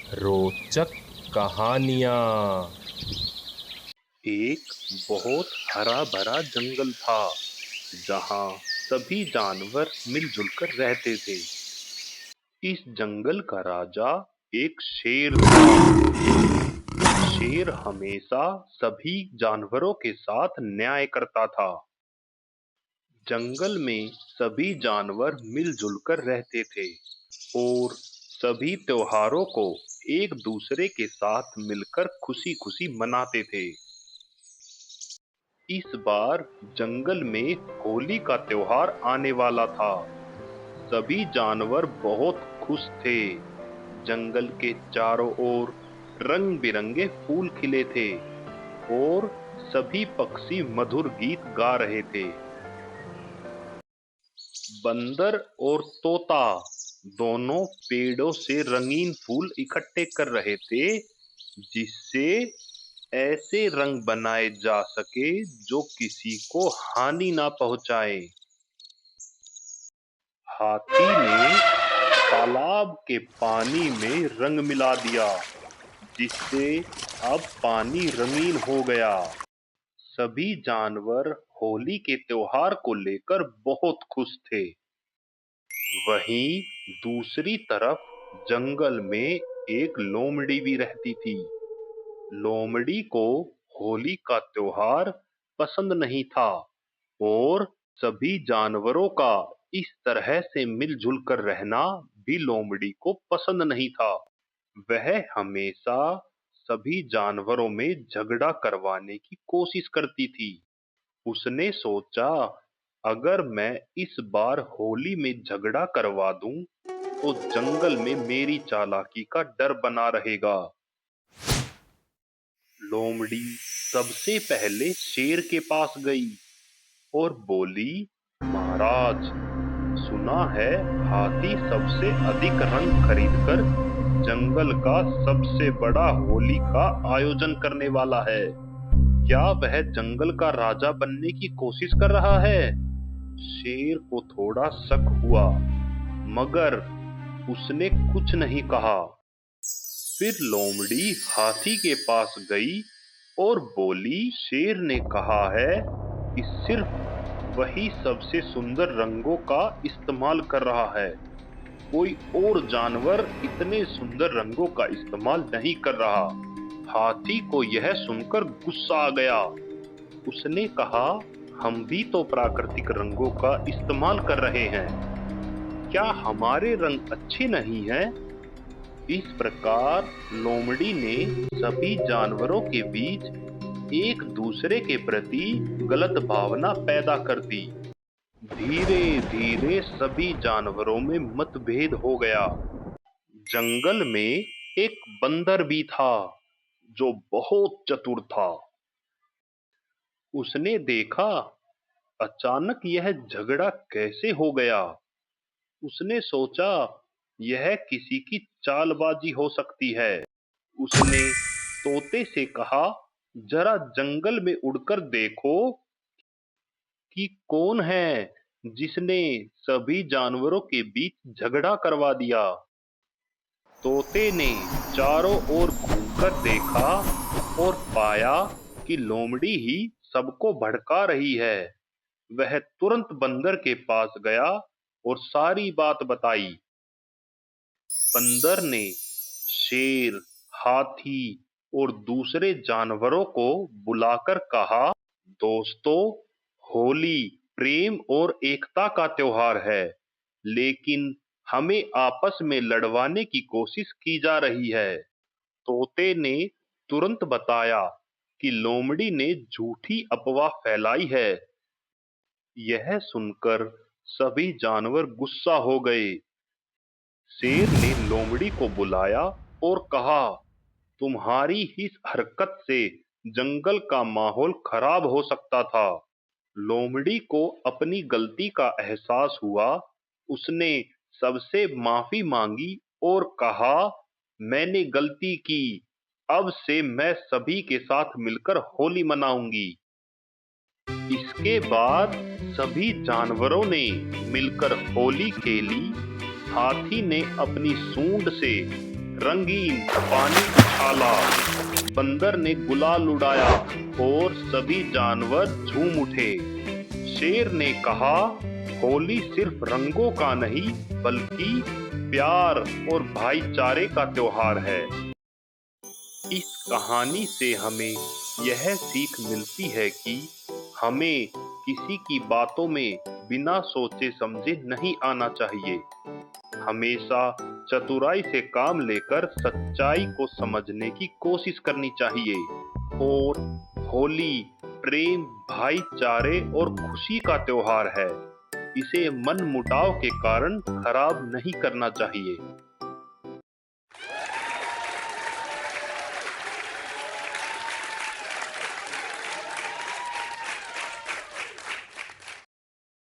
रोचक कहानियाँ। एक बहुत हरा भरा जंगल था जहाँ सभी जानवर मिलजुल कर रहते थे। इस जंगल का राजा एक शेर था। शेर हमेशा सभी जानवरों के साथ न्याय करता था। जंगल में सभी जानवर मिलजुल कर रहते थे और सभी त्योहारों को एक दूसरे के साथ मिलकर खुशी खुशी मनाते थे। इस बार जंगल में होली का त्योहार आने वाला था। सभी जानवर बहुत खुश थे। जंगल के चारों ओर रंग बिरंगे फूल खिले थे और सभी पक्षी मधुर गीत गा रहे थे। बंदर और तोता दोनों पेड़ों से रंगीन फूल इकट्ठे कर रहे थे, जिससे ऐसे रंग बनाए जा सके जो किसी को हानि ना पहुंचाए। हाथी ने तालाब के पानी में रंग मिला दिया, जिससे अब पानी रंगीन हो गया। सभी जानवर होली के त्योहार को लेकर बहुत खुश थे। वहीं दूसरी तरफ जंगल में एक लोमड़ी भी रहती थी। लोमड़ी को होली का त्योहार पसंद नहीं था और सभी जानवरों का इस तरह से मिलजुल कर रहना भी लोमड़ी को पसंद नहीं था। वह हमेशा सभी जानवरों में झगड़ा करवाने की कोशिश करती थी। उसने सोचा, अगर मैं इस बार होली में झगड़ा करवा दूं, तो जंगल में मेरी चालाकी का डर बना रहेगा। लोमड़ी सबसे पहले शेर के पास गई और बोली, महाराज, सुना है हाथी सबसे अधिक रंग खरीदकर जंगल का सबसे बड़ा होली का आयोजन करने वाला है। क्या वह जंगल का राजा बनने की कोशिश कर रहा है? शेर को थोड़ा शक हुआ, मगर उसने कुछ नहीं कहा। फिर लोमड़ी हाथी के पास गई और बोली, शेर ने कहा है कि सिर्फ वही सबसे सुंदर रंगों का इस्तेमाल कर रहा है। कोई और जानवर इतने सुंदर रंगों का इस्तेमाल नहीं कर रहा। हाथी को यह सुनकर गुस्सा आ गया। उसने कहा, हम भी तो प्राकृतिक रंगों का इस्तेमाल कर रहे हैं। क्या हमारे रंग अच्छे नहीं हैं? इस प्रकार लोमड़ी ने सभी जानवरों के बीच एक दूसरे के प्रति गलत भावना पैदा कर दी। धीरे धीरे सभी जानवरों में मतभेद हो गया। जंगल में एक बंदर भी था जो बहुत चतुर था। उसने देखा, अचानक यह झगड़ा कैसे हो गया। उसने सोचा, यह किसी की चालबाजी हो सकती है। उसने तोते से कहा, जरा जंगल में उड़कर देखो कि कौन है जिसने सभी जानवरों के बीच झगड़ा करवा दिया। तोते ने चारों ओर घूमकर देखा और पाया कि लोमड़ी ही सबको भड़का रही है। वह तुरंत बंदर के पास गया और सारी बात बताई। बंदर ने शेर, हाथी और दूसरे जानवरों को बुलाकर कहा, दोस्तों, होली प्रेम और एकता का त्योहार है, लेकिन हमें आपस में लड़वाने की कोशिश की जा रही है। तोते ने तुरंत बताया कि लोमड़ी ने झूठी अफवाह फैलाई है। यह सुनकर सभी जानवर गुस्सा हो गए। शेर ने लोमड़ी को बुलाया और कहा, तुम्हारी इस हरकत से जंगल का माहौल खराब हो सकता था। लोमड़ी को अपनी गलती का एहसास हुआ। उसने सबसे माफी मांगी और कहा, मैंने गलती की। अब से मैं सभी के साथ मिलकर होली मनाऊंगी। इसके बाद सभी जानवरों ने मिलकर होली खेली। हाथी ने अपनी सूंड से रंगीन पानी उछाला, बंदर ने गुलाल उड़ाया और सभी जानवर झूम उठे। शेर ने कहा, होली सिर्फ रंगों का नहीं बल्कि प्यार और भाईचारे का त्योहार है। इस कहानी से हमें यह सीख मिलती है कि हमें किसी की बातों में बिना सोचे समझे नहीं आना चाहिए। हमेशा चतुराई से काम लेकर सच्चाई को समझने की कोशिश करनी चाहिए और होली प्रेम, भाईचारे और खुशी का त्योहार है। इसे मनमुटाव के कारण खराब नहीं करना चाहिए।